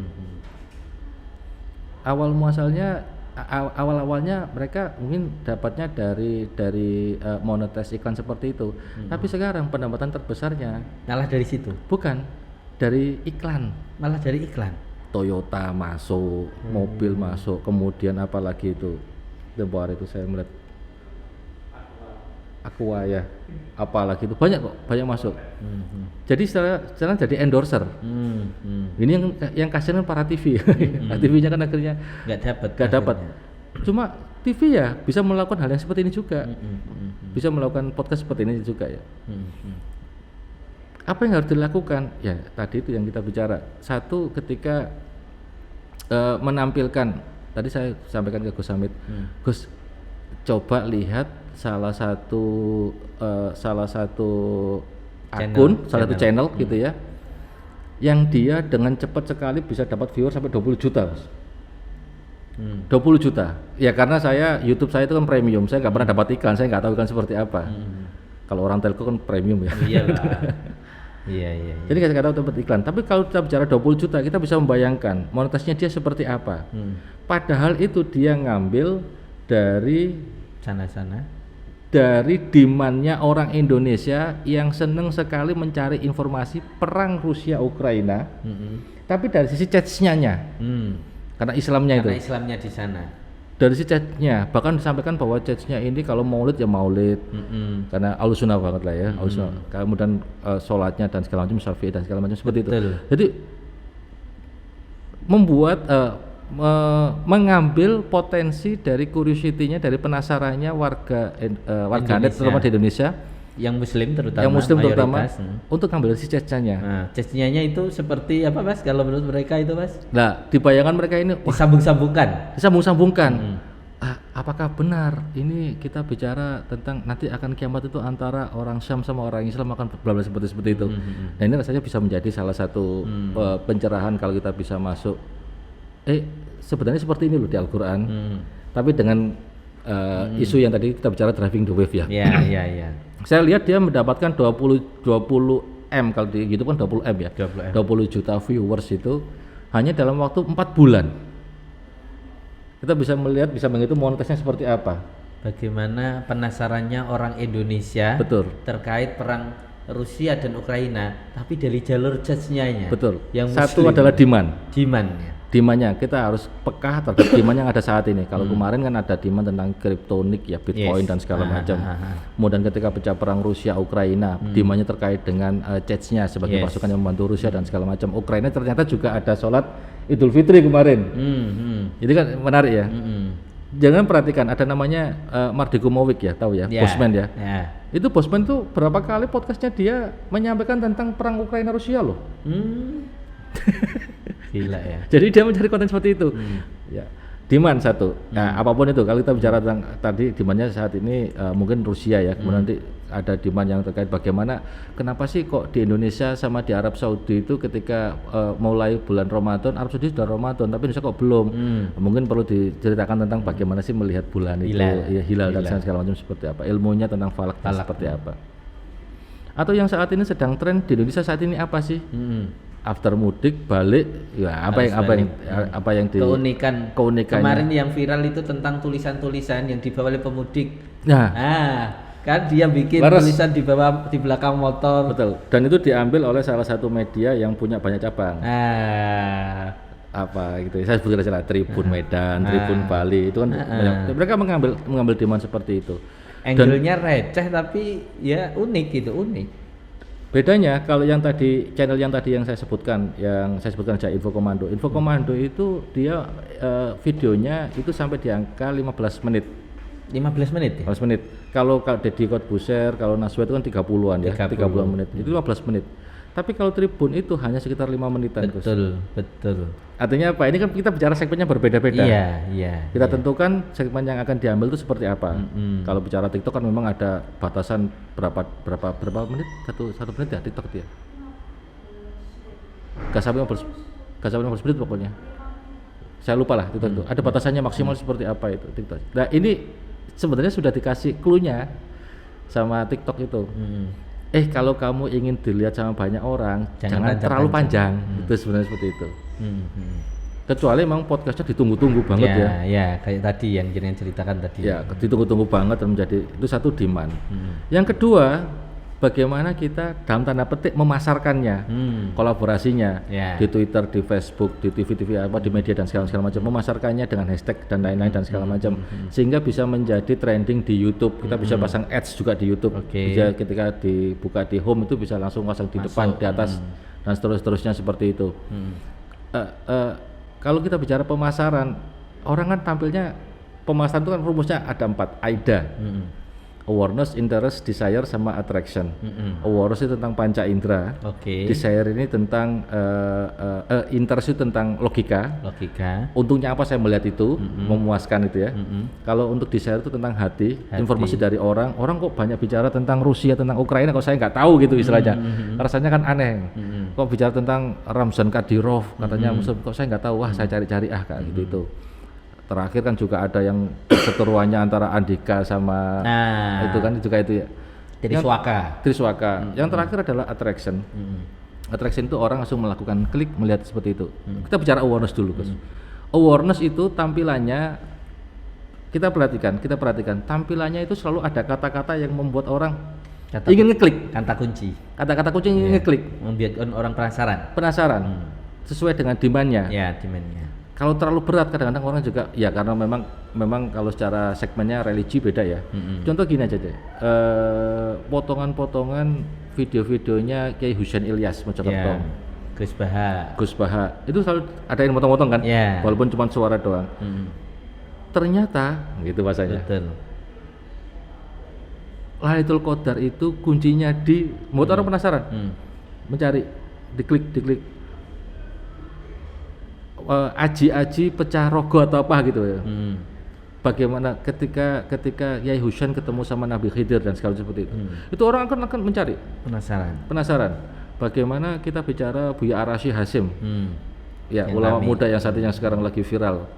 Awal-awalnya mereka mungkin dapatnya dari monetize iklan seperti itu. Tapi sekarang pendapatan terbesarnya Malah dari situ. bukan dari iklan. Malah dari iklan. Toyota masuk, mobil masuk, kemudian apalagi itu tempo hari itu saya melihat Aqua ya, apalagi itu banyak kok, banyak masuk. Jadi sekarang jadi endorser. Ini yang kasihan kan para TV. TV-nya kan akhirnya Nggak dapat. Cuma TV ya bisa melakukan hal yang seperti ini juga. Bisa melakukan podcast seperti ini juga ya. Apa yang harus dilakukan? Ya tadi itu yang kita bicara. Satu, ketika menampilkan, tadi saya sampaikan ke Gus Hamid, Gus coba lihat salah satu akun, salah satu channel gitu ya, yang dia dengan cepat sekali bisa dapat viewer sampai 20 juta Mas. 20 juta. Ya karena YouTube saya itu kan premium, saya nggak pernah dapat iklan, saya nggak tahu iklan seperti apa. Kalau orang telco kan premium ya. Iya lah. Iya. Jadi kita nggak tahu dapat iklan. Tapi kalau kita bicara 20 juta, kita bisa membayangkan monetasnya dia seperti apa. Padahal itu dia ngambil dari demand-nya orang Indonesia yang seneng sekali mencari informasi perang Rusia Ukraina. Tapi dari sisi chatnya, karena Islamnya Karena itu. Islamnya di sana. Dari si chatnya, bahkan disampaikan bahwa chatnya ini kalau maulid ya maulid, karena alusunah banget lah ya, alusunah. Kemudian sholatnya dan segala macam, syafi'i dan segala macam seperti itu. Jadi membuat mengambil potensi dari curiosity-nya, dari penasarannya warga net terutama di Indonesia, yang muslim terutama untuk ngambil si chatnya. Nah, chatnya itu seperti apa Mas kalau menurut mereka itu Mas? Nah, dibayangkan mereka ini disambung-sambungkan. Apakah benar ini kita bicara tentang nanti akan kiamat itu antara orang Syam sama orang Islam akan bla-bla seperti itu. Nah, ini rasanya bisa menjadi salah satu pencerahan kalau kita bisa masuk sebenarnya seperti ini loh di Al-Qur'an. Tapi dengan isu yang tadi kita bicara driving the wave ya. Iya. Saya lihat dia mendapatkan 20 M, kalau di YouTube kan 20 M ya. 20 juta viewers itu hanya dalam waktu 4 bulan. Kita bisa melihat, bisa menghitung monetasnya seperti apa. Bagaimana penasarannya orang Indonesia terkait perang Rusia dan Ukraina, tapi dari jalur judge-nya. Betul. Yang satu muslim. adalah demand. Demandnya kita harus peka terhadap demand yang ada saat ini. Kalau kemarin kan ada demand tentang kriptonik ya, Bitcoin dan segala macam. Kemudian ketika pecah perang Rusia Ukraina, demandnya terkait dengan Chechnya sebagai pasukan yang membantu Rusia dan segala macam. Ukraina ternyata juga ada sholat Idul Fitri kemarin. Jadi kan menarik ya. Jangan perhatikan ada namanya Mark Digumovic ya, tahu ya, Bosman ya. Itu Bosman tuh berapa kali podcastnya dia menyampaikan tentang perang Ukraina Rusia loh. Gila ya. Jadi dia mencari konten seperti itu. Ya. Demand satu. Nah, apapun itu kalau kita bicara tentang tadi demandnya saat ini mungkin Rusia ya, kemudian nanti ada demand yang terkait bagaimana kenapa sih kok di Indonesia sama di Arab Saudi itu ketika mulai bulan Ramadan, Arab Saudi sudah Ramadan tapi Indonesia kok belum. Mungkin perlu diceritakan tentang bagaimana sih melihat bulan itu, hilal dan segala macam seperti apa, ilmunya tentang falak seperti apa. Atau yang saat ini sedang tren di Indonesia saat ini apa sih? After mudik balik ya apa yang keunikannya. Kemarin yang viral itu tentang tulisan-tulisan yang dibawa oleh pemudik. Kan dia bikin tulisan di belakang motor. Betul. Dan itu diambil oleh salah satu media yang punya banyak cabang. Apa gitu. Saya sebutkan saja Tribun Medan, Tribun Bali itu kan banyak. Mereka mengambil demand seperti itu. Angle-nya receh tapi ya unik gitu, unik. Bedanya kalau yang tadi channel yang saya sebutkan aja Info Komando itu dia videonya itu sampai di angka 15 menit. 15 menit ya? 15 menit. Kalau Deddy Corbuzier, kalau Naswa itu kan 30-an ya, 30 menit. Itu 15 menit. Tapi kalau Tribun itu hanya sekitar 5 menitan. Betul. Artinya apa? Ini kan kita bicara segmennya berbeda-beda. Iya. Kita tentukan segmen yang akan diambil itu seperti apa. Kalau bicara TikTok kan memang ada batasan berapa menit? Satu menit ya TikTok dia. Gak sampai 15 menit pokoknya. Saya lupa lah itu. Ada batasannya maksimal seperti apa itu TikTok. Nah ini sebenarnya sudah dikasih clue-nya sama TikTok itu. Kalau kamu ingin dilihat sama banyak orang, jangan terlalu panjang. Itu sebenarnya seperti itu. Kecuali memang podcastnya ditunggu-tunggu banget ya. Ya, kayak tadi yang kalian ceritakan tadi. Ya, ditunggu-tunggu banget dan menjadi itu satu demand. Yang kedua, bagaimana kita dalam tanda petik memasarkannya, kolaborasinya di Twitter, di Facebook, di TV apa, di media dan segala macam, memasarkannya dengan hashtag dan lain-lain dan segala macam, sehingga bisa menjadi trending di YouTube. Kita bisa pasang ads juga di YouTube. Bisa ketika dibuka di home itu bisa langsung pasang di depan, di atas dan seterusnya seperti itu. Kalau kita bicara pemasaran, orang kan tampilnya pemasaran itu kan rumusnya ada 4 AIDA. Awareness, interest, desire, sama attraction. Awareness itu tentang panca indera. Desire ini tentang interest itu tentang logika. Untungnya apa saya melihat itu, memuaskan itu ya. Kalau untuk desire itu tentang hati. Informasi dari orang kok banyak bicara tentang Rusia, tentang Ukraina, kok saya nggak tahu gitu istilahnya. Rasanya kan aneh. Kok bicara tentang Ramzan Kadyrov, katanya Muslim, kok saya nggak tahu. Wah, saya cari-cari kayak gitu. Terakhir kan juga ada yang keseteruannya antara Andika sama itu kan juga itu ya. Triswaka. Yang terakhir adalah attraction. Attraction itu orang langsung melakukan klik melihat seperti itu. Kita bicara awareness dulu, Gus. Awareness itu tampilannya kita perhatikan tampilannya itu selalu ada kata-kata yang membuat orang ingin ngeklik. Kata-kata kunci ingin ngeklik, membuat orang penasaran. Sesuai dengan demand-nya. Demand-nya. Kalau terlalu berat kadang-kadang orang juga ya karena memang kalau secara segmennya religi beda ya. Contoh gini aja deh, potongan-potongan video-videonya Kiai Husain Ilyas Mojokerto, Gus Baha itu selalu ada yang potong-potong kan, walaupun cuma suara doang. Ternyata gitu bahasanya. Lailatul Qadar itu kuncinya di membuat orang penasaran, mencari, diklik. Aji-aji pecah rogo atau apa gitu ya. Bagaimana ketika Yai Husain ketemu sama Nabi Khidir dan segala seperti itu. Itu orang akan mencari, penasaran. Bagaimana kita bicara Buya Arashi Hasim. Ya, ulama muda yang saat ini yang sekarang lagi viral.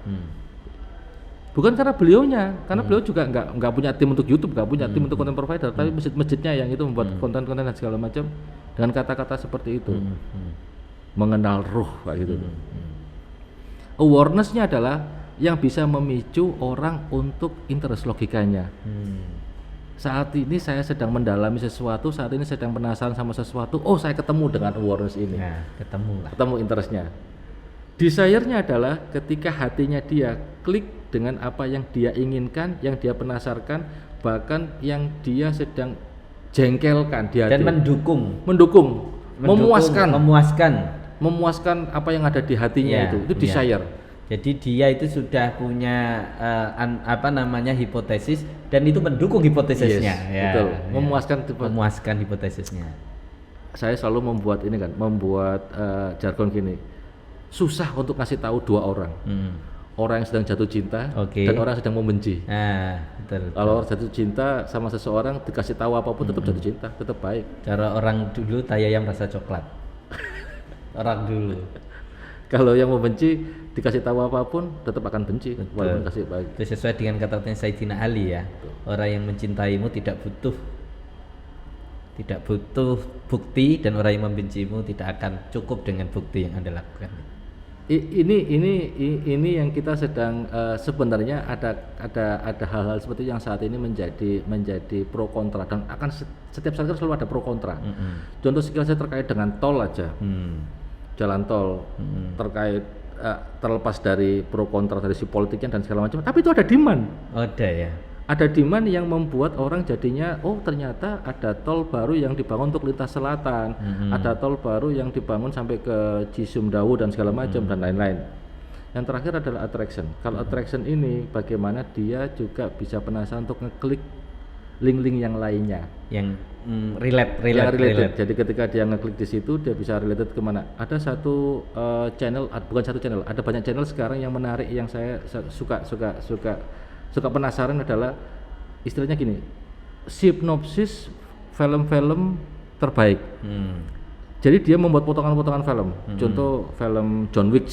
Bukan karena beliaunya, karena beliau juga nggak punya tim untuk YouTube, nggak punya tim untuk content provider, tapi masjid-masjidnya yang itu membuat konten-konten dan segala macam dengan kata-kata seperti itu. Mengenal ruh kayak gitu. Awareness-nya adalah yang bisa memicu orang untuk interest logikanya. Saat ini saya sedang mendalami sesuatu, saat ini sedang penasaran sama sesuatu, saya ketemu dengan awareness ini. Ketemu interest-nya. Desire-nya adalah ketika hatinya dia klik dengan apa yang dia inginkan, yang dia penasaran, bahkan yang dia sedang jengkelkan di hati. Dan mendukung, memuaskan apa yang ada di hatinya itu desire. Jadi dia itu sudah punya hipotesis dan itu mendukung hipotesisnya. Betul. Memuaskan hipotesisnya. Saya selalu membuat jargon gini. Susah untuk kasih tahu 2 orang. orang yang sedang jatuh cinta Oke. dan orang yang sedang membenci. Nah, betul. Kalau orang jatuh cinta sama seseorang dikasih tahu apapun tetap jatuh cinta, tetap baik. Cara orang dulu tayayam rasa coklat. Orang dulu. Kalau yang membenci dikasih tahu apapun tetap akan benci walaupun kasih baik. Itu sesuai dengan kata-katanya Sayyidina Ali ya. Orang yang mencintaimu tidak butuh bukti, dan orang yang membencimu tidak akan cukup dengan bukti yang Anda lakukan. Ini yang kita sedang sebenarnya ada hal-hal seperti yang saat ini menjadi pro kontra, dan akan setiap saat selalu ada pro kontra. Contoh sekilas terkait dengan tol aja. Jalan tol terkait terlepas dari pro kontra dari si politiknya dan segala macam, tapi itu ada demand. Ada ya. Ada demand yang membuat orang jadinya, oh ternyata ada tol baru yang dibangun untuk lintas selatan, ada tol baru yang dibangun sampai ke Cisumdawu dan segala macam dan lain-lain. Yang terakhir adalah attraction. Kalau attraction ini bagaimana dia juga bisa penasaran untuk ngeklik link-link yang lainnya. Yang relate. Jadi ketika dia ngeklik di situ dia bisa related kemana. Ada satu channel, bukan satu channel, ada banyak channel sekarang yang menarik yang saya suka penasaran adalah istilahnya gini, sinopsis film-film terbaik. Jadi dia membuat potongan-potongan film. Contoh film John Wick.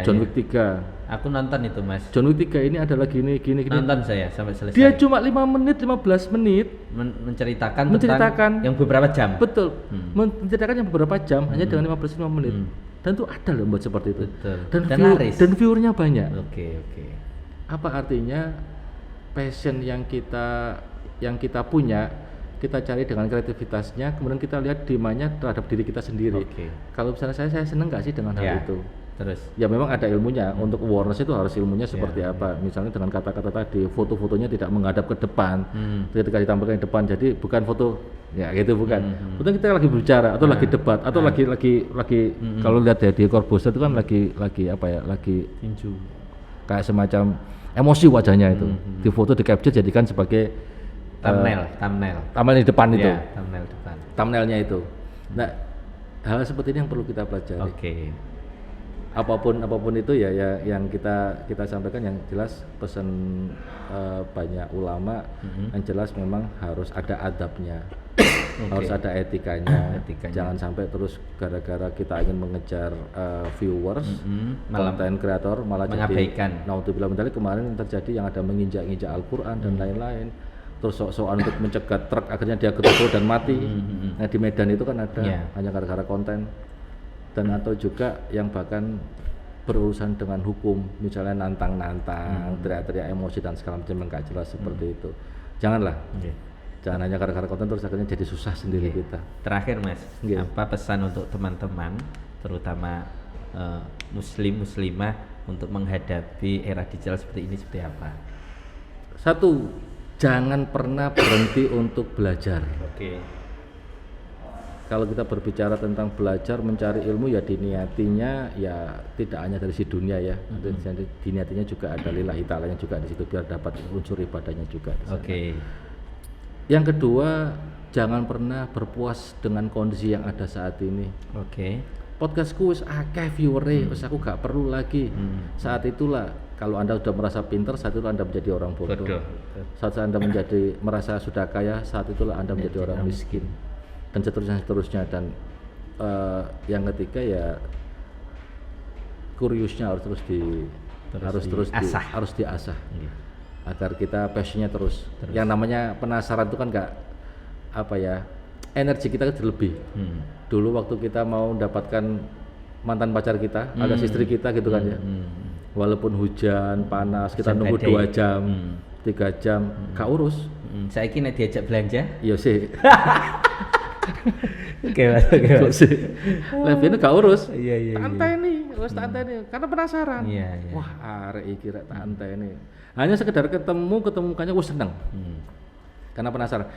John Wick 3. Aku nonton itu, Mas. John Wick 3 ini adalah gini. Nonton saya sampai selesai. Dia cuma 5 menit, 15 menit menceritakan tentang yang beberapa jam. Betul. Menceritakan yang beberapa jam hanya dengan 15 menit. Dan itu ada loh buat seperti itu. Betul. Dan viewernya banyak. Oke. Apa artinya passion yang kita punya, kita cari dengan kreativitasnya, kemudian kita lihat demandnya terhadap diri kita sendiri. Kalau misalnya saya seneng nggak sih dengan hal itu? Terus ya memang ada ilmunya. Untuk awareness itu harus ilmunya seperti apa. Misalnya dengan kata-kata tadi, foto-fotonya tidak menghadap ke depan, ketika ditampilkan di depan, jadi bukan foto ya gitu, bukan. Kemudian kita lagi berbicara atau lagi debat atau lagi kalau lihat ya di Corbusier itu kan lagi apa ya, lagi tinju kayak semacam emosi wajahnya itu, di foto, di capture, jadikan sebagai thumbnail di depan itu, thumbnailnya itu. Nah, hal seperti ini yang perlu kita pelajari. Apapun itu ya yang kita sampaikan, yang jelas pesan banyak ulama, yang jelas memang harus ada adabnya. Harus ada etikanya. Jangan sampai terus gara-gara kita ingin mengejar viewers, content creator malah mengabaikan. Naudzubillah min dzalik, kemarin yang terjadi yang ada menginjak-injak Al-Qur'an dan lain-lain. Terus sok-sokan untuk mencegat truk, akhirnya dia ketabrak dan mati. Nah di Medan itu kan ada hanya gara-gara konten. Dan atau juga yang bahkan berurusan dengan hukum, misalnya nantang-nantang, teriak-teriak emosi dan segala macam yang gak jelas seperti itu. Janganlah. Jangan hanya gara-gara konten terus akhirnya jadi susah sendiri kita. Terakhir Mas, apa pesan untuk teman-teman, terutama muslimah untuk menghadapi era digital seperti ini seperti apa? Satu, jangan pernah berhenti untuk belajar. Kalau kita berbicara tentang belajar, mencari ilmu, ya diniatinya ya tidak hanya dari si dunia ya, diniatinya juga ada lillahi ta'ala juga di situ, biar dapat unsur ibadahnya juga. Yang kedua, jangan pernah berpuas dengan kondisi yang ada saat ini. Podcastku wis akeh viewer-e, wis aku gak perlu lagi. Saat itulah kalau Anda sudah merasa pintar, saat itu Anda menjadi orang bodoh. Saat Anda merasa sudah kaya, saat itulah Anda menjadi orang miskin. Dan seterusnya. Dan yang ketiga ya kuriusnya harus diasah agar kita passionnya terus. Yang namanya penasaran itu kan nggak apa ya, energi kita kan lebih. Dulu waktu kita mau mendapatkan mantan pacar kita, alias istri kita gitu kan ya, walaupun hujan panas kita nunggu 2 jam 3 jam gak urus. Saya kira diajak belanja iya sih. Mas. Lebih ini gak urus. Santai nih, karena penasaran. Wah, arek iki rek santai nih. Hanya sekedar ketemukannya seneng. Karena penasaran.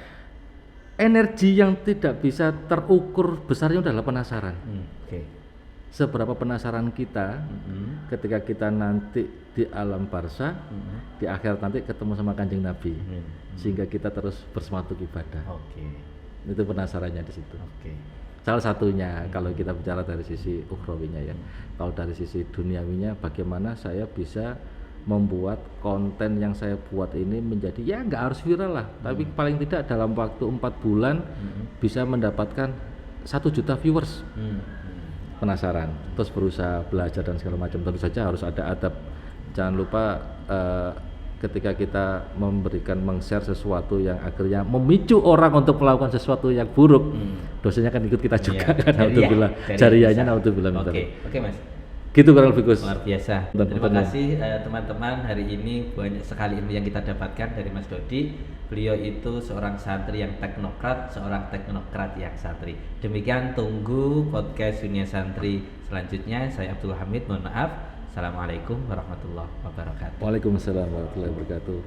Energi yang tidak bisa terukur besarnya adalah penasaran. Seberapa penasaran kita ketika kita nanti di alam barzah, di akhir nanti ketemu sama Kanjeng Nabi, sehingga kita terus bersemangat ibadah. Itu penasarannya di situ. Salah satunya kalau kita bicara dari sisi ukhrawinya ya. Kalau dari sisi duniawinya bagaimana saya bisa membuat konten yang saya buat ini menjadi ya nggak harus viral lah, tapi paling tidak dalam waktu 4 bulan bisa mendapatkan 1 juta viewers. Penasaran, terus berusaha belajar dan segala macam. Tentu saja harus ada adab. Jangan lupa ketika kita memberikan meng-share sesuatu yang akhirnya memicu orang untuk melakukan sesuatu yang buruk, dosanya kan ikut kita juga kan. Naudzubillah, jariyahnya naudzubillah. Oke Mas. Gitu kurang lebih Gus. Luar biasa. Terima kasih teman-teman, hari ini banyak sekali ilmu yang kita dapatkan dari Mas Dodi. Beliau itu seorang santri yang teknokrat, seorang teknokrat yang santri. Demikian tunggu podcast Dunia Santri selanjutnya. Saya Abdul Hamid, mohon maaf. Assalamualaikum warahmatullahi wabarakatuh. Waalaikumsalam warahmatullahi wabarakatuh.